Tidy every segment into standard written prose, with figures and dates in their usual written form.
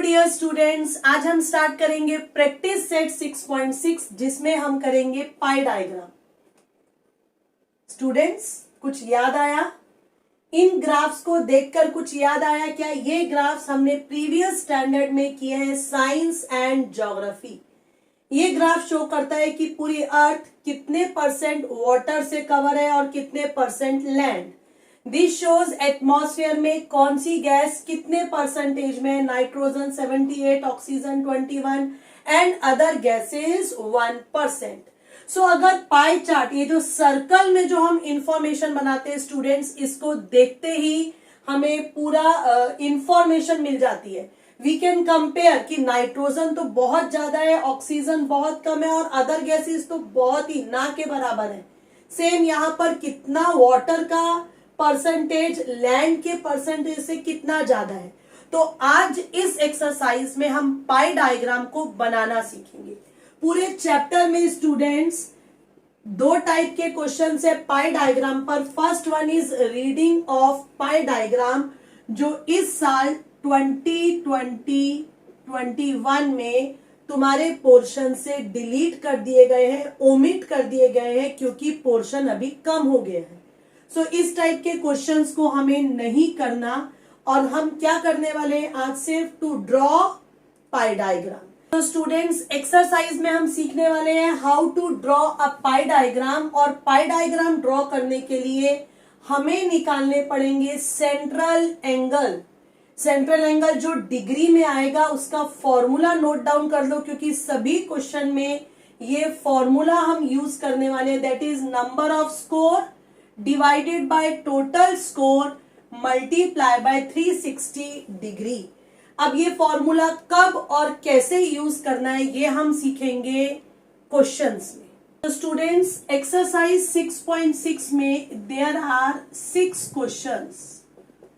Dear students, आज हम start करेंगे प्रैक्टिस सेट 6.6 जिसमें हम करेंगे पाई डायग्राम। स्टूडेंट्स, कुछ याद आया? इन ग्राफ्स को देखकर कुछ याद आया क्या? ये ग्राफ्स हमने प्रीवियस स्टैंडर्ड में किए हैं, साइंस एंड ज्योग्राफी। ये ग्राफ शो करता है कि पूरी अर्थ कितने परसेंट वाटर से कवर है और कितने percent land. This shows atmosphere में कौन सी गैस कितने परसेंटेज में, nitrogen 78, oxygen 21 and other gases 1%। सो अगर पाई चार्ट, ये जो सर्कल में जो हम इंफॉर्मेशन बनाते हैं स्टूडेंट्स, इसको देखते ही हमें पूरा इंफॉर्मेशन मिल जाती है। वी कैन कंपेयर कि नाइट्रोजन तो बहुत ज्यादा है, ऑक्सीजन बहुत कम है और अदर गैसेस तो बहुत ही ना के बराबर है। सेम यहाँ पर कितना वाटर का परसेंटेज लैंड के परसेंटेज से कितना ज्यादा है। तो आज इस एक्सरसाइज में हम पाई डायग्राम को बनाना सीखेंगे। पूरे चैप्टर में स्टूडेंट्स दो टाइप के क्वेश्चन है पाई डायग्राम पर। First one is reading of pi diagram, जो इस साल 2020-21 में तुम्हारे पोर्शन से डिलीट कर दिए गए हैं, ओमिट कर दिए गए हैं क्योंकि पोर्शन अभी कम हो गया है। सो इस टाइप के क्वेश्चंस को हमें नहीं करना और हम क्या करने वाले हैं आज, सिर्फ टू ड्रॉ पाई डायग्राम। तो स्टूडेंट्स, एक्सरसाइज में हम सीखने वाले हैं how to draw a pie diagram. और पाई डायग्राम ड्रॉ करने के लिए हमें निकालने पड़ेंगे सेंट्रल एंगल। सेंट्रल एंगल जो डिग्री में आएगा उसका फॉर्मूला नोट डाउन कर लो, क्योंकि सभी क्वेश्चन में ये फॉर्मूला हम यूज करने वाले हैं। That is number of score divided by total score multiply by 360 degree. अब ये फॉर्मूला कब और कैसे यूज करना है ये हम सीखेंगे क्वेश्चंस में। तो स्टूडेंट्स, एक्सरसाइज 6.6 में there are 6 questions.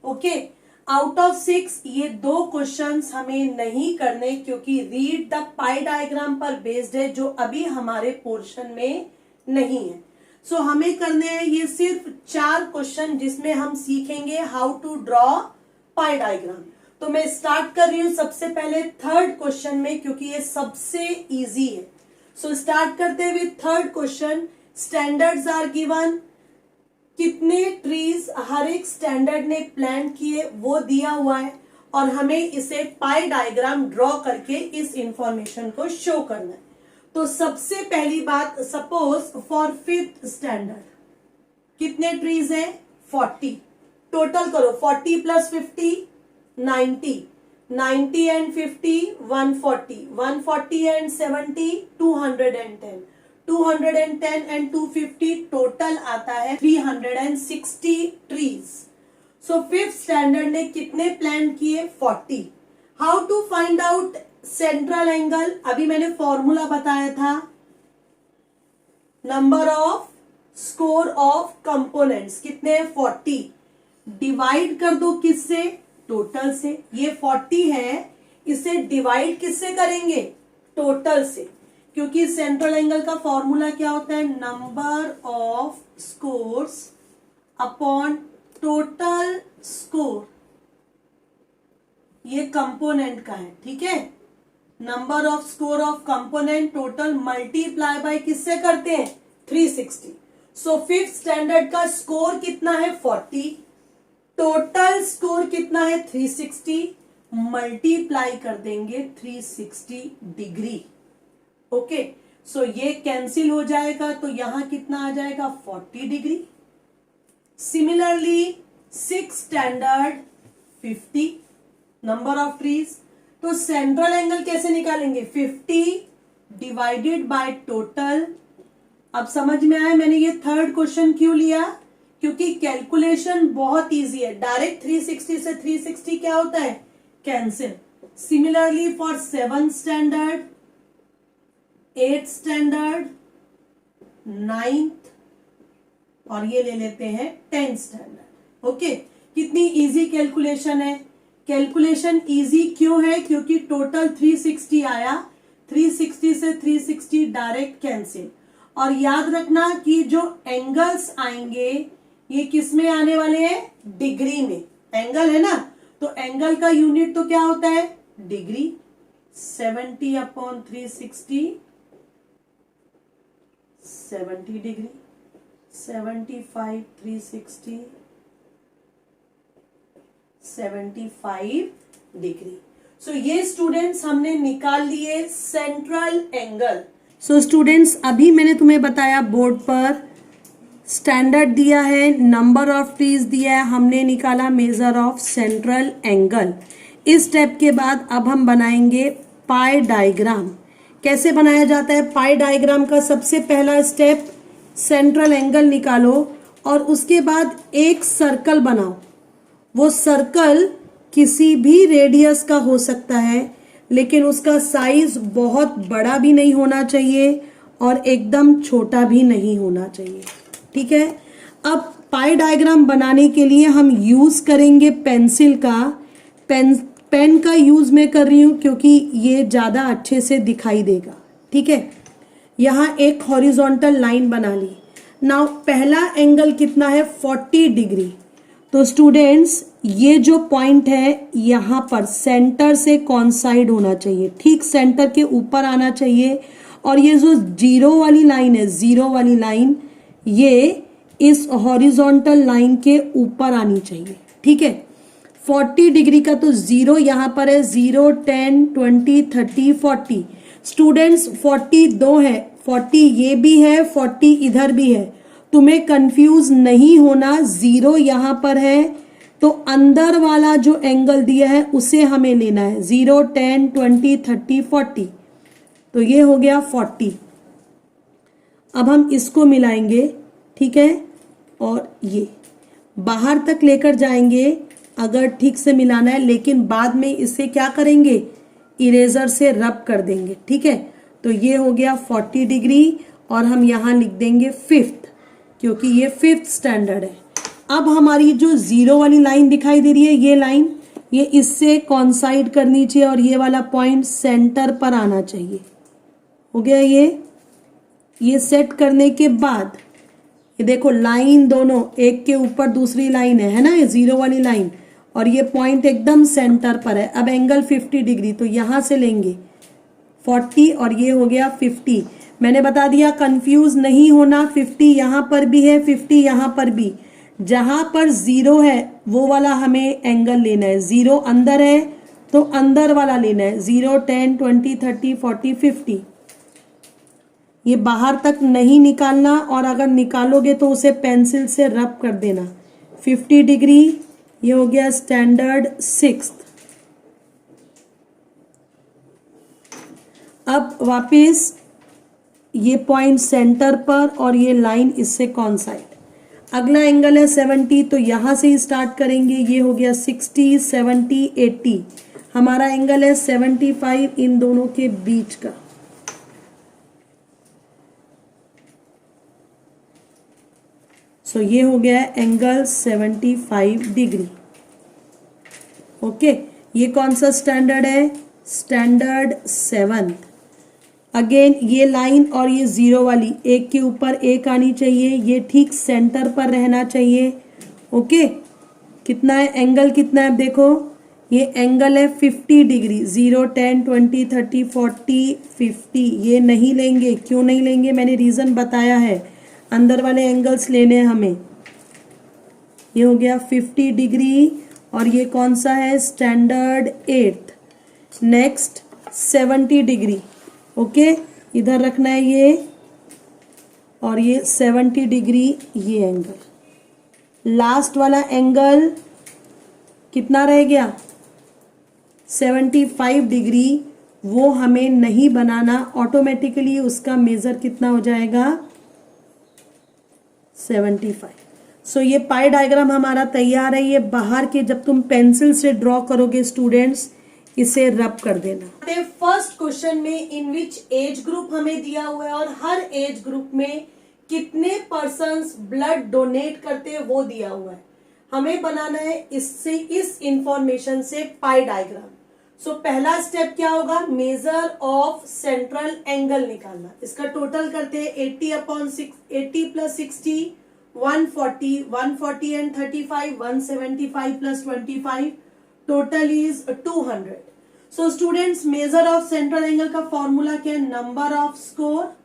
Okay, out of 6 ये 2 क्वेश्चंस हमें नहीं करने क्योंकि रीड द पाई डायग्राम पर बेस्ड है, जो अभी हमारे पोर्शन में नहीं है। सो हमें करने हैं ये सिर्फ 4 क्वेश्चन जिसमें हम सीखेंगे how to draw pie diagram. तो मैं स्टार्ट कर रही हूं सबसे पहले थर्ड क्वेश्चन में, क्योंकि ये सबसे इजी है। सो स्टार्ट करते हुए third question. Standards are given, कितने ट्रीज हर एक स्टैंडर्ड ने प्लांट किए वो दिया हुआ है और हमें इसे पाई डायग्राम ड्रॉ करके इस इंफॉर्मेशन को शो करना है। तो सबसे पहली बात, सपोज फॉर 5th स्टैंडर्ड कितने ट्रीज है? 40। टोटल करो, 40 plus 50 90, 90 and 50 140, 140 and 70 210, 210 and 250 total आता है 360 ट्रीज। सो 5th स्टैंडर्ड ने कितने प्लांट किए? 40। How to find out central angle? अभी मैंने फॉर्मूला बताया था, number of score of components कितने? 40। डिवाइड कर दो किससे? टोटल से। ये 40 है, इसे डिवाइड किससे करेंगे? टोटल से, क्योंकि सेंट्रल एंगल का फॉर्मूला क्या होता है? Number of scores upon total score. ये कंपोनेंट का है, ठीक है। Number of score of component total multiply by किससे करते हैं? 360। सो 5th स्टैंडर्ड का स्कोर कितना है? 40। टोटल स्कोर कितना है? 360। मल्टीप्लाई कर देंगे 360 डिग्री। ओके, सो ये कैंसिल हो जाएगा, तो यहां कितना आ जाएगा? 40 degree. Similarly 6th standard 50 number of trees. तो सेंट्रल एंगल कैसे निकालेंगे? 50 डिवाइडेड बाय टोटल। अब समझ में आया मैंने ये थर्ड क्वेश्चन क्यों लिया? क्योंकि कैलकुलेशन बहुत इजी है। डायरेक्ट 360 से 360 क्या होता है? Cancel. Similarly for 7th standard, 8th standard, 9th और ये ले लेते हैं 10th स्टैंडर्ड। ओके, कितनी इजी कैलकुलेशन है। कैलकुलेशन इजी क्यों है? क्योंकि टोटल 360 आया, 360 से 360 डायरेक्ट कैंसिल। और याद रखना कि जो एंगल्स आएंगे ये किस में आने वाले हैं? डिग्री में। एंगल है ना, तो एंगल का यूनिट तो क्या होता है? Degree, 70 upon 360 70 degree, 75 360 75 degree. So ये स्टूडेंट्स हमने निकाल लिए सेंट्रल एंगल। सो स्टूडेंट्स अभी मैंने तुम्हें बताया बोर्ड पर स्टैंडर्ड दिया है, नंबर ऑफ ट्रीज दिया है, हमने निकाला मेजर ऑफ सेंट्रल एंगल। इस स्टेप के बाद अब हम बनाएंगे पाई डायग्राम। कैसे बनाया जाता है पाई डायग्राम का? सबसे पहला स्टेप सेंट्रल एंगल निकालो और उसके बाद एक सर्कल बनाओ। वो सर्कल किसी भी रेडियस का हो सकता है, लेकिन उसका साइज बहुत बड़ा भी नहीं होना चाहिए और एकदम छोटा भी नहीं होना चाहिए। ठीक है, अब पाई डायग्राम बनाने के लिए हम यूज करेंगे पेंसिल का। पेन का यूज मैं कर रही हूं क्योंकि ये ज्यादा अच्छे से दिखाई देगा। ठीक है, यहां एक हॉरिजॉन्टल लाइन बना ली। नाउ पहला एंगल कितना है? 40 डिग्री। तो स्टूडेंट्स ये जो पॉइंट है यहां पर सेंटर से कॉन्साइड होना चाहिए, ठीक सेंटर के ऊपर आना चाहिए। और ये जो जीरो वाली लाइन है, जीरो वाली लाइन, ये इस हॉरिजॉन्टल लाइन के ऊपर आनी चाहिए। ठीक है, 40 डिग्री का तो जीरो यहां पर है, 0 10 20 30 40। स्टूडेंट्स 40 दो है, 40 ये भी है, 40 इधर भी है। तुम्हें कंफ्यूज नहीं होना, जीरो यहां पर है तो अंदर वाला जो एंगल दिया है उसे हमें लेना है, 0 10 20 30 40। तो ये हो गया 40। अब हम इसको मिलाएंगे, ठीक है, और ये बाहर तक लेकर जाएंगे अगर ठीक से मिलाना है, लेकिन बाद में इसे क्या करेंगे? इरेजर से रब कर देंगे। ठीक है, तो ये हो गया 40 डिग्री और हम यहां लिख देंगे 5th, क्योंकि ये 5th स्टैंडर्ड है। अब हमारी जो जीरो वाली लाइन दिखाई दे रही है, ये लाइन, ये इससे कॉन्साइड करनी चाहिए और ये वाला पॉइंट सेंटर पर आना चाहिए। हो गया ये सेट करने के बाद ये देखो लाइन दोनों एक के ऊपर दूसरी लाइन है ना, ये जीरो वाली लाइन, और ये पॉइंट एकदम सेंटर पर है। अब एंगल 50 डिग्री, तो यहां से लेंगे 40 और ये हो गया 50। मैंने बता दिया कंफ्यूज नहीं होना, 50 यहां पर भी है, 50 यहां पर भी। जहां पर जीरो है वो वाला हमें एंगल लेना है, जीरो अंदर है तो अंदर वाला लेना है, 0 10 20 30 40 50। ये बाहर तक नहीं निकालना, और अगर निकालोगे तो उसे पेंसिल से रब कर देना। 50 डिग्री, ये हो गया स्टैंडर्ड 6th। अब वापस ये पॉइंट सेंटर पर और ये लाइन इससे कॉन्साइड। अगला एंगल है 70, तो यहां से ही स्टार्ट करेंगे। ये हो गया 60 70 80। हमारा एंगल है 75 इन दोनों के बीच का। सो ये हो गया एंगल 75 डिग्री। ओके, ये कौन सा स्टैंडर्ड है? Standard 7th। अगेन ये लाइन और ये जीरो वाली एक के ऊपर एक आनी चाहिए, ये ठीक सेंटर पर रहना चाहिए। ओके, कितना है एंगल? कितना है देखो, ये एंगल है 50 डिग्री। 0 10 20 30 40 50। ये नहीं लेंगे, क्यों नहीं लेंगे? मैंने रीजन बताया है, अंदर वाले एंगल्स लेने हैं हमें। ये हो गया 50 डिग्री और ये कौन सा है? Standard 8th। Next 70 degree. Okay, इधर रखना है ये, और ये 70 डिग्री ये एंगल। लास्ट वाला एंगल कितना रह गया? 75 डिग्री। वो हमें नहीं बनाना, ऑटोमेटिकली उसका मेजर कितना हो जाएगा? 75। सो ये पाई डायग्राम हमारा तैयार है। ये बाहर के जब तुम पेंसिल से ड्रॉ करोगे स्टूडेंट्स, इसे रब कर देना। फर्स्ट क्वेश्चन में इन विच एज ग्रुप हमें दिया हुआ है और हर एज ग्रुप में कितने पर्सन्स ब्लड डोनेट करते हैं वो दिया हुआ है। हमें बनाना है इससे, इस इंफॉर्मेशन से पाई डायग्राम। सो पहला स्टेप क्या होगा? मेजर ऑफ सेंट्रल एंगल निकालना। इसका टोटल करते हैं 80 upon 80 plus 60 140, 140 and 35 175 plus 25 total is 200। So students, measure of central angle का फॉर्मूला क्या है? Number of score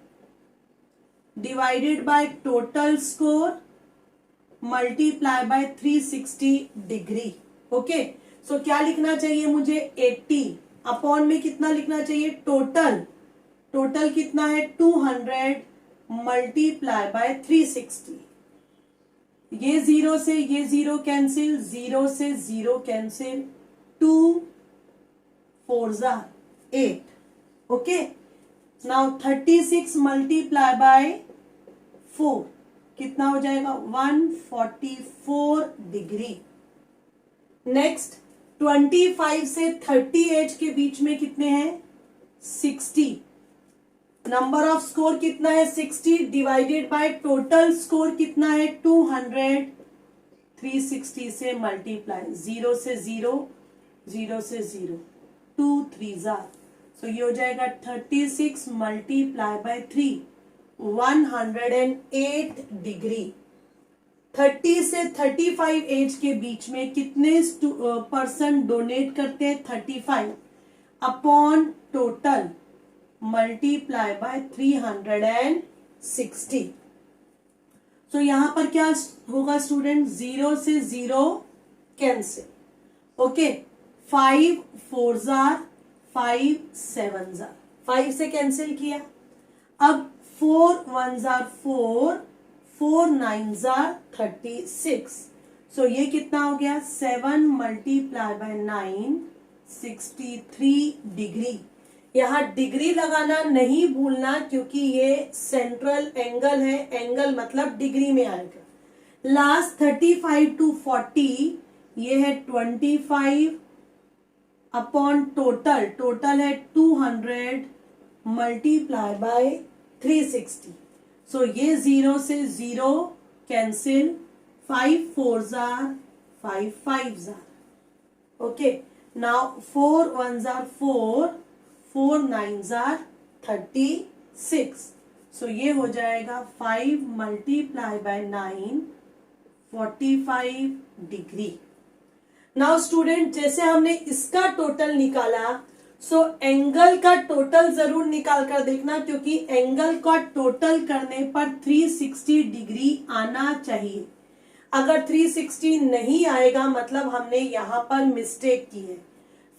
divided by total score multiply by 360 degree. Okay, so क्या लिखना चाहिए मुझे? 80 अपॉन में कितना लिखना चाहिए? टोटल कितना है? 200 मल्टीप्लाई बाय 360। ये जीरो से ये जीरो कैंसिल, जीरो से zero cancel, 2 4 8। Okay, now 36 multiply by 4 कितना हो जाएगा? 144 डिग्री। नेक्स्ट, 25 से 30 एज के बीच में कितने हैं? 60। नंबर ऑफ स्कोर कितना है? 60 डिवाइडेड बाय टोटल स्कोर कितना है? 200। 360 से मल्टीप्लाई, जीरो से जीरो, जीरो से जीरो, 2 3 सो ये हो जाएगा 36 मल्टीप्लाई बाय 3, 108 डिग्री। 30 से 35 एज के बीच में कितने पर्सन डोनेट करते हैं? 35 अपॉन टोटल मल्टीप्लाई बाय 360। तो यहां पर क्या होगा स्टूडेंट? जीरो से जीरो कैंसिल। ओके, 5 4 5 7 5 से कैंसिल किया। अब 4 1 4, 4 9 36। सो ये कितना हो गया? 7 मल्टीप्लाई बाय 9, 63 डिग्री। यहाँ डिग्री लगाना नहीं भूलना, क्योंकि ये सेंट्रल एंगल है, एंगल मतलब डिग्री में आएगा। लास्ट 35 to 40 ये है 25 अपॉन टोटल है 200 मल्टीप्लाई बाय 360। सो ये जीरो से जीरो कैंसिल, 5 4 5 5। Okay, now 4 1 4, 4 9 36। सो ये हो जाएगा 5 multiply by 9, 45 degree. Now student, जैसे हमने इसका टोटल निकाला, सो एंगल का टोटल जरूर निकाल कर देखना, क्योंकि एंगल का टोटल करने पर 360 डिग्री आना चाहिए। अगर 360 नहीं आएगा मतलब हमने यहां पर मिस्टेक की है।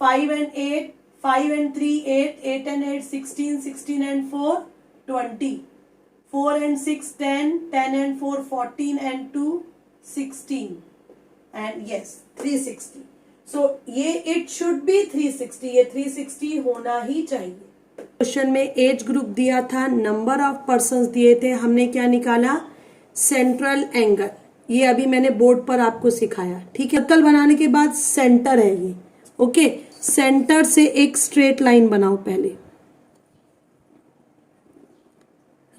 5 and 8, 5 and 3 8, 8 and 8 16, 16 and 4 20, 4 and 6 10, 10 and 4 14 and 2 16 and yes 360। सो ये इट शुड बी 360, ये 360 होना ही चाहिए। क्वेश्चन में एज ग्रुप दिया था, नंबर ऑफ पर्संस दिए थे, हमने क्या निकाला? Central angle. ये अभी मैंने बोर्ड पर आपको सिखाया, ठीक है। सर्कल बनाने के बाद सेंटर है ये। ओके, सेंटर से एक स्ट्रेट लाइन बनाओ पहले,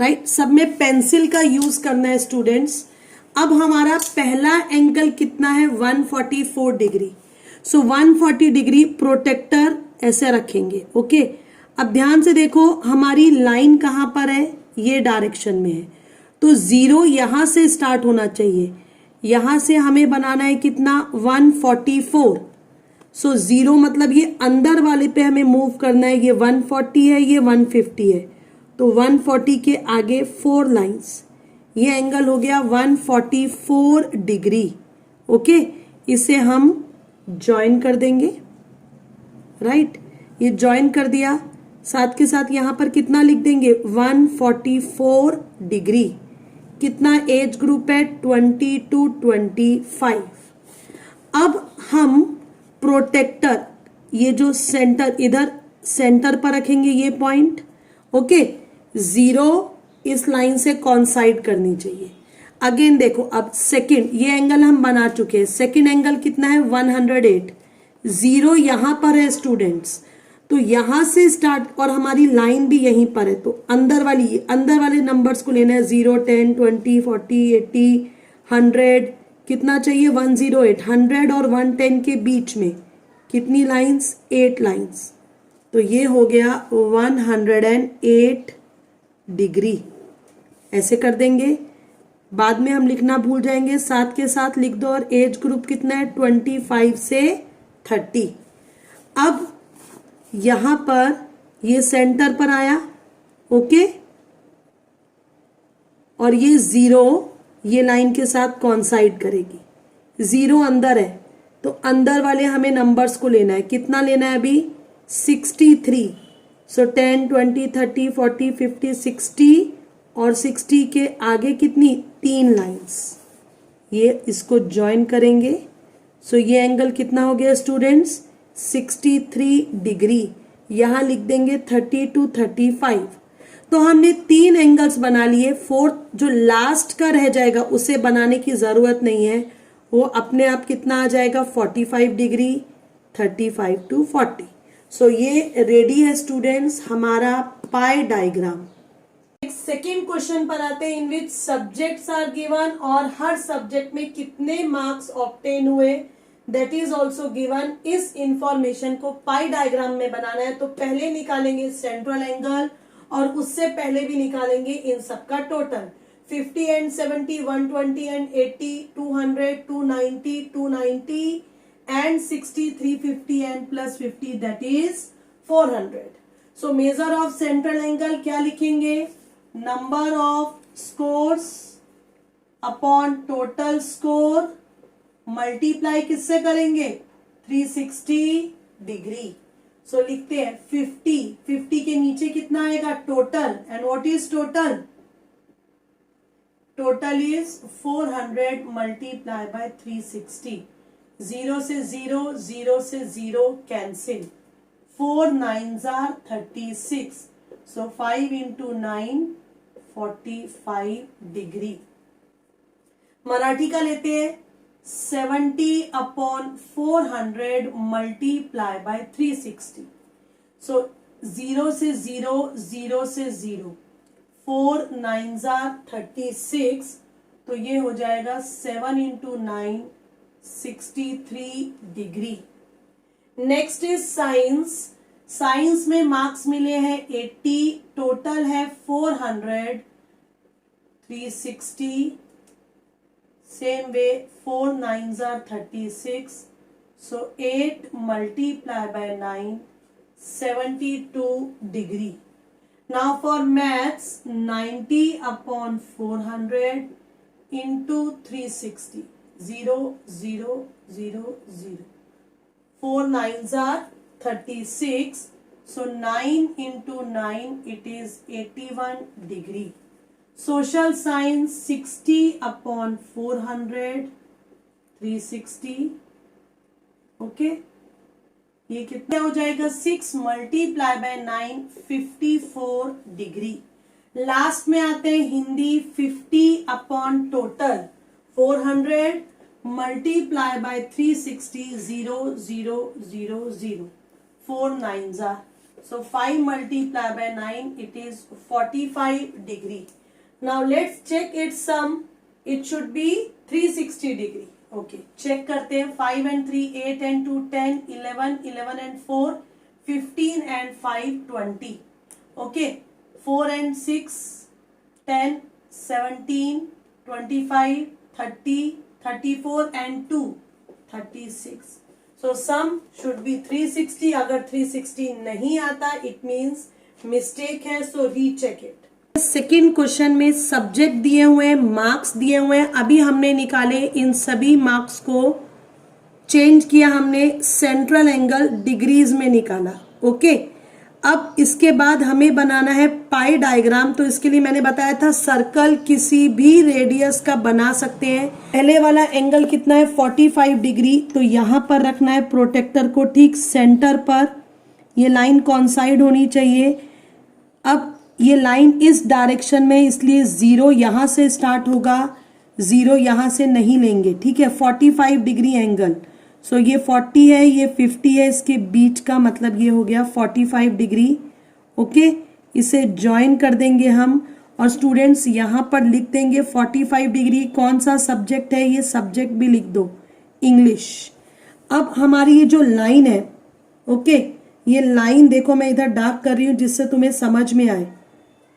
राइट। सब में पेंसिल का यूज करना है स्टूडेंट्स। अब हमारा पहला एंगल कितना है? 144 डिग्री। सो 140 डिग्री प्रोटेक्टर ऐसे रखेंगे। ओके, अब ध्यान से देखो हमारी लाइन कहां पर है? ये डायरेक्शन में है, तो जीरो यहां से स्टार्ट होना चाहिए। यहां से हमें बनाना है कितना? 144। सो जीरो मतलब ये अंदर वाले पे हमें मूव करना है। ये 140 है, ये 150 है, तो 140 के आगे 4 लाइंस। ये एंगल हो गया 144 डिग्री। ओके, इसे हम ज्वाइन कर देंगे, राइट। ये ज्वाइन कर दिया, साथ के साथ यहां पर कितना लिख देंगे? 144 डिग्री। कितना एज ग्रुप है? 20 to 25। अब हम प्रोटेक्टर, ये जो सेंटर, इधर सेंटर पर रखेंगे ये पॉइंट। ओके, जीरो इस लाइन से कॉन्साइड करनी चाहिए। अगेन देखो, अब सेकंड, ये एंगल हम बना चुके हैं। सेकंड एंगल कितना है? 108। जीरो यहां पर है स्टूडेंट्स, तो यहां से स्टार्ट, और हमारी लाइन भी यहीं पर है, तो अंदर वाले नंबर्स को लेना है। 0 10 20 40 80 100। कितना चाहिए? 108। 100 और 110 के बीच में कितनी लाइंस? 8 लाइंस। तो ये हो गया 108 डिग्री। ऐसे कर देंगे, बाद में हम लिखना भूल जाएंगे, साथ के साथ लिख दो। और एज ग्रुप कितना है? 25 से 30। अब यहां पर ये सेंटर पर आया, ओके, और ये 0 ये लाइन के साथ कॉन्साइड करेगी, 0 अंदर है तो अंदर वाले हमें नंबर्स को लेना है, कितना लेना है अभी 63, सो 10 20 30 40 50 60 और 60 के आगे कितनी 3 लाइंस, ये इसको ज्वाइन करेंगे, सो ये एंगल कितना हो गया स्टूडेंट्स 63 डिग्री, यहां लिख देंगे 30 to 35। तो हमने 3 एंगल्स बना लिए, फोर्थ जो लास्ट का रह जाएगा उसे बनाने की जरूरत नहीं है, वो अपने आप कितना आ जाएगा 45 डिग्री, 35 to 40। सो ये रेडी है स्टूडेंट्स हमारा पाई डायग्राम। सेकेंड क्वेश्चन पर आते हैं, इन विच सब्जेक्ट्स आर गिवन और हर सब्जेक्ट में कितने मार्क्स ऑब्टेन हुए, दैट इज ऑल्सो गिवन। इस इंफॉर्मेशन को पाई डायग्राम में बनाना है तो पहले निकालेंगे सेंट्रल एंगल और उससे पहले भी निकालेंगे इन सबका total, 50 and 70, 120 and 80, 200, 290, 290 and 60, 350 and plus 50 that is 400। So measure of central angle क्या लिखेंगे, number of scores upon total score multiply किससे करेंगे 360 डिग्री। सो लिखते हैं 50 के नीचे कितना आएगा total, and what is total, total is 400 multiply by 360, 0 से 0, 0 से 0 cancel, 4 9s are 36, so 5 into 9 45 degree. Marathi का लेते हैं 70/400 मल्टीप्लाई बाय 360, सो 0 से 0, 0 से 0, 4 9s are 36, तो ये हो जाएगा 7 into 9 63 degree. Next is science, science में मार्क्स मिले हैं 80, टोटल है 400, 360, same way 4 9s are 36, so 8 multiply by 9 72 degree। Now for maths 90/400 into 360, 0 0 0 0, 4 9s are 36, so 9 into 9 it is 81 degree। Social science 60/400 360, okay, ये कितना हो जाएगा 6 मल्टीप्लाई बाय 9 54 डिग्री। लास्ट में आते हैं Hindi 50 total 400 multiply by 360, 0 0 0 0, 4 9s are, so 5 multiply by 9 it is 45 degree। Now let's check its sum, it should be 360 degree। Okay, check करते हैं 5 and 3, 8 and 2 10, 11, 11 and 4 15 and 5 20, okay, 4 and 6 10, 17, 25, 30, 34 and 2 36, so sum should be 360। अगर 360 नहीं आता it means mistake है, so recheck it। Second question में subject दिए हुए हैं, मार्क्स दिए हुए हैं, अभी हमने निकाले इन सभी मार्क्स को, चेंज किया हमने, सेंट्रल एंगल डिग्रीज में निकाला, ओके। अब इसके बाद हमें बनाना है पाई डायग्राम, तो इसके लिए मैंने बताया था सर्कल किसी भी रेडियस का बना सकते हैं। पहले वाला एंगल कितना है 45 डिग्री, तो यहां पर रखना है प्रोटेक्टर को ठीक सेंटर पर, ये लाइन कॉन्साइड होनी चाहिए। अब ये लाइन इस डायरेक्शन में, इसलिए 0 यहां से स्टार्ट होगा, 0 यहां से नहीं लेंगे, ठीक है। 45 डिग्री एंगल, सो ये 40 है, ये 50 है, इसके बीच का मतलब ये हो गया 45 डिग्री, ओके। इसे ज्वाइन कर देंगे हम, और स्टूडेंट्स यहां पर लिख देंगे 45 डिग्री कौन सा सब्जेक्ट है, ये सब्जेक्ट भी लिख दो इंग्लिश। अब हमारी ये जो लाइन है, ओके, ये लाइन देखो मैं इधर डार्क कर रही हूं जिससे तुम्हें समझ में आए,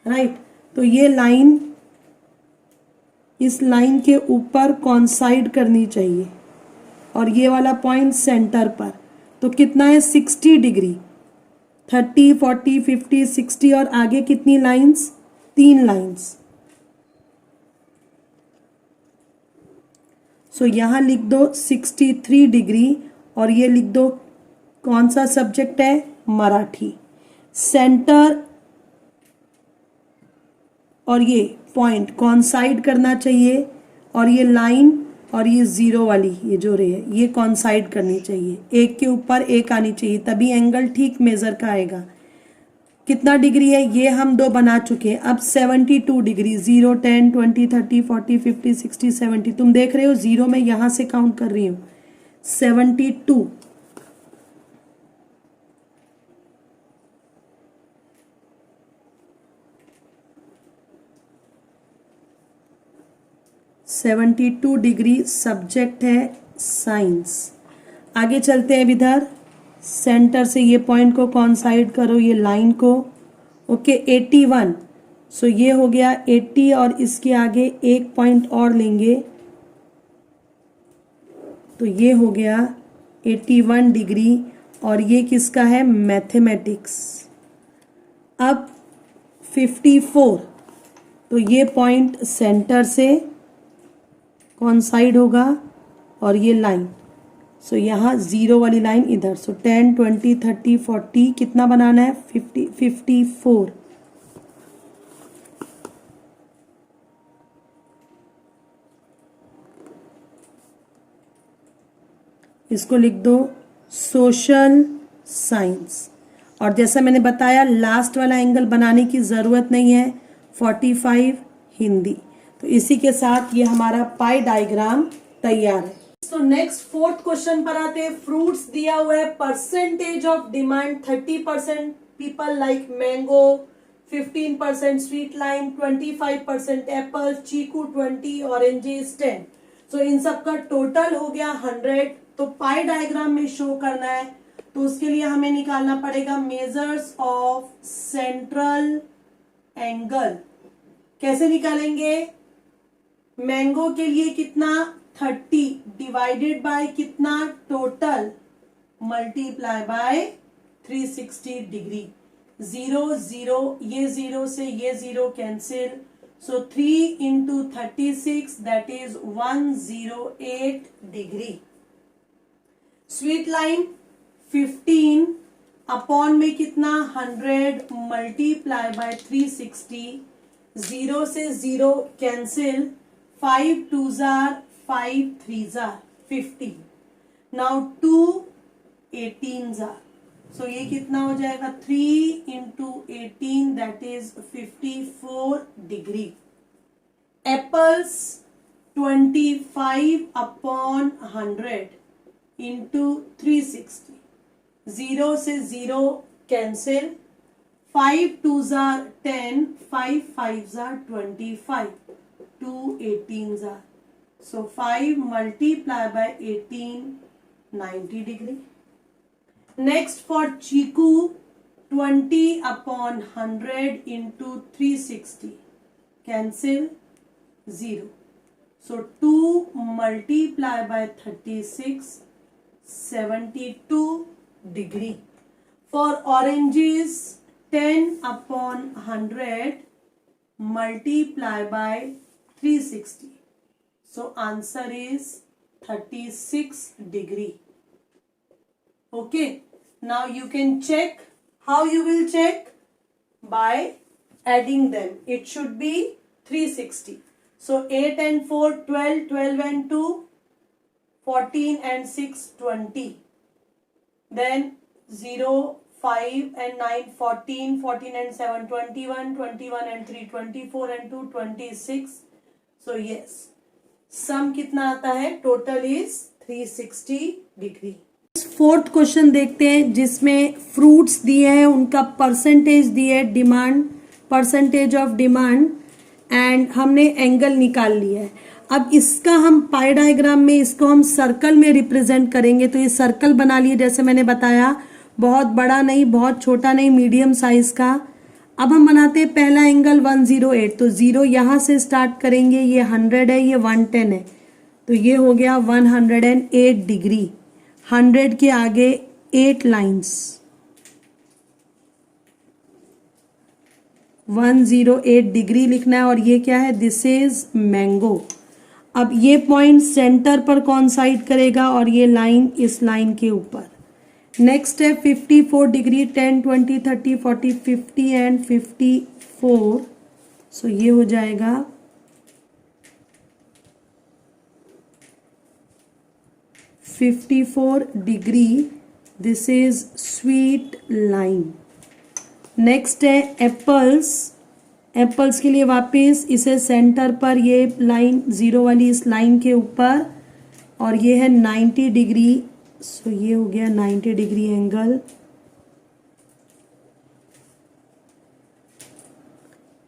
राइट। तो ये लाइन इस लाइन के ऊपर कॉन्साइड करनी चाहिए, और ये वाला पॉइंट सेंटर पर, तो कितना है 60 डिग्री, 30, 40, 50, 60 और आगे कितनी लाइंस? 3 लाइंस। सो यहां लिख दो 63 डिग्री और ये लिख दो कौन सा सब्जेक्ट है? मराठी। सेंटर और ये पॉइंट कॉन्साइड करना चाहिए और ये लाइन और ये जीरो वाली ये जो रे है ये कॉन्साइड करनी चाहिए, एक के ऊपर एक आनी चाहिए, तभी एंगल ठीक मेजर का आएगा। कितना डिग्री है? ये हम 2 बना चुके हैं। अब 72 डिग्री, 0, 10, 20, 30, 40, 50, 60, 70। तुम देख रहे हो 0 में यहां से काउंट कर रही हूं। 72 72 डिग्री सब्जेक्ट है साइंस। आगे चलते हैं इधर, सेंटर से ये पॉइंट को कॉन्साइड करो, ये लाइन को। ओके 81। सो ये हो गया 80 और इसके आगे एक पॉइंट और लेंगे तो ये हो गया 81 डिग्री और ये किसका है? मैथमेटिक्स। अब 54 तो ये पॉइंट सेंटर से कॉन्साइड होगा और ये लाइन। सो यहाँ 0 वाली लाइन इधर। सो 10, 20, 30, 40 कितना बनाना है? 50, 54। इसको लिख दो सोशल साइंस। और जैसा मैंने बताया लास्ट वाला एंगल बनाने की जरूरत नहीं है, 45 हिंदी। तो इसी के साथ ये हमारा पाई डायग्राम तैयार है। तो नेक्स्ट 4th क्वेश्चन पर आते हैं। फ्रूट्स दिया हुआ है, percentage of demand 30% people like mango, 15% sweet lime, 25% apple, chikoo 20, oranges 10। So इन सब का टोटल हो गया 100। तो पाई डायग्राम में शो करना है तो उसके लिए हमें निकालना पड़ेगा मेजर्स ऑफ सेंट्रल एंगल। कैसे निकालेंगे? मैंगो के लिए कितना? 30 डिवाइडेड बाय कितना? Total multiply by 360 degree. 0 0 ये 0 से ये 0 cancel. So 3 into 36 that is 108 degree. Sweet line 15 upon में कितना? 100 मल्टीप्लाई बाय 360। 0 से 0 cancel. 5 2s are 5 3s are 15. Now 2 18s are. So ये कितना हो जाएगा? 3 into 18 that is 54 degree. Apples 25 upon 100 into 360. 0 से 0 cancel. 5 2s are 10, 5 5s are 25. 2 18s are. So 5 multiplied by 18, 90 degree. Next for Chiku, 20 upon 100 into 360. Cancel 0. So 2 multiplied by 36, 72 degree. For oranges, 10 upon 100 multiply by 360. So answer is 36 degree. Okay. Now you can check. How you will check? By adding them. It should be 360. So 8 and 4 12, 12 and 2 14 and 6 20. Then 0 5 and 9 14, 14 and 7 21, 21 and 3 24 and 2 26. So yes, सम कितना आता है? Total is 360 degree. 4th question देखते हैं जिसमें fruits दिए हैं, उनका percentage दिए है, demand percentage of demand and हमने एंगल निकाल लिया है। अब इसका हम पाई डायग्राम में इसको हम सर्कल में रिप्रेजेंट करेंगे। तो ये सर्कल बना लिए जैसे मैंने बताया, बहुत बड़ा नहीं बहुत छोटा नहीं, मीडियम साइज का। अब हम बनाते हैं पहला एंगल 108। तो 0 यहां से स्टार्ट करेंगे, ये 100 है, ये 110 है, तो ये हो गया 108 डिग्री। 100 के आगे 8 लाइंस। 108 डिग्री लिखना है। और ये क्या है, दिस इज मैंगो। अब ये पॉइंट सेंटर पर कॉन्साइड करेगा और ये लाइन इस लाइन के ऊपर। नेक्स्ट है 54 डिग्री, 10, 20, 30, 40, 50 एंड 54। सो ये हो जाएगा 54 degree, this is sweet line. Next है एप्पल्स। एप्पल्स के लिए वापस इसे सेंटर पर, ये लाइन जीरो वाली इस लाइन के ऊपर, और ये है 90 डिग्री। सो ये हो गया 90 डिग्री एंगल।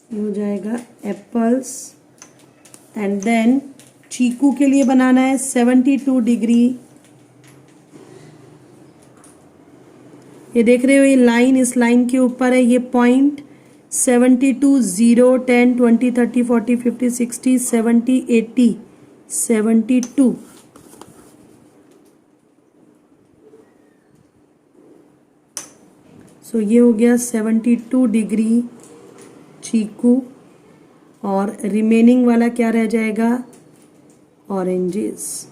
ये हो जाएगा एप्पल्स। एंड देन चीकू के लिए बनाना है 72 डिग्री। ये देख रहे हो, ये लाइन इस लाइन के ऊपर है, ये पॉइंट 72, 0, 10, 20, 30, 40, 50, 60, 70, 80, 72। सो ये हो गया 72 डिग्री चीकू। और रिमेनिंग वाला क्या रह जाएगा, ऑरेंजेस।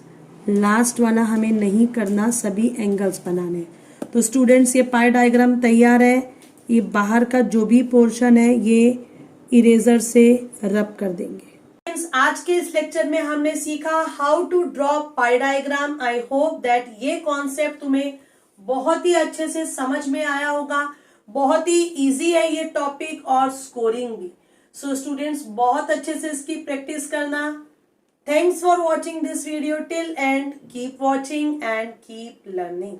लास्ट वाला हमें नहीं करना, सभी एंगल्स बनाने। तो स्टूडेंट्स ये पाई डायग्राम तैयार है। ये बाहर का जो भी पोर्शन है ये इरेजर से रब कर देंगे। आज के इस लेक्चर में हमने सीखा how to draw pie diagram. I hope that ये कॉन्सेप्ट तुम्हें बहुत ही अच्छे से समझ में आया होगा। बहुत ही इजी है ये टॉपिक और स्कोरिंग भी। सो स्टूडेंट्स बहुत अच्छे से इसकी प्रैक्टिस करना। Thanks for watching this video till and. Keep watching and keep learning.